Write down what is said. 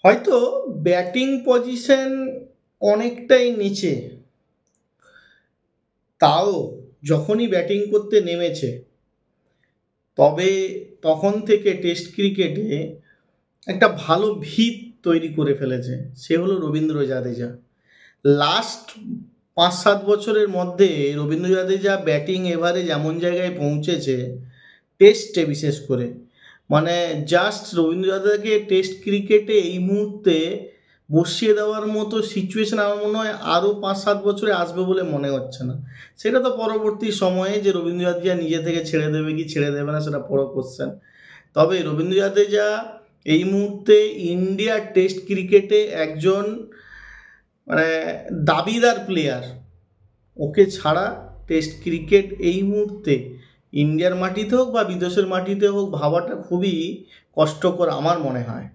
হয়তো batting position অনেকটাই নিচে, তাও যখনই ব্যাটিং করতে নেমেছে তবে তখন থেকে টেস্ট ক্রিকেটে একটা ভালো ভিত তৈরি করে ফেলেছে। সে হলো রবীন্দ্র জাদেজা। লাস্ট 5-7 বছরের মধ্যে রবীন্দ্র জাদেজা ব্যাটিং এভারেজ এমন জায়গায় পৌঁছেছে, টেস্টে বিশেষ করে, মানে জাস্ট রবীন্দ্র জাদেজাকে টেস্ট ক্রিকেটে এই মুহূর্তে বসিয়ে দেওয়ার মতো সিচুয়েশন আমার মনে হয় আরও 5-7 বছরে আসবে বলে মনে হচ্ছে না। সেটা তো পরবর্তী সময়ে যে রবীন্দ্র জাদেজা নিজে থেকে ছেড়ে দেবে কি ছেড়ে দেবে না সেটা বড় কোশ্চেন। তবে রবীন্দ্র জাদেজা এই মুহূর্তে ইন্ডিয়ার টেস্ট ক্রিকেটে একজন মানে দাবিদার প্লেয়ার। ওকে ছাড়া টেস্ট ক্রিকেট এই মুহূর্তে ইন্ডিয়ার মাটিতে হোক বা বিদেশের মাটিতে হোক ভাবাটা খুবই কষ্টকর আমার মনে হয়।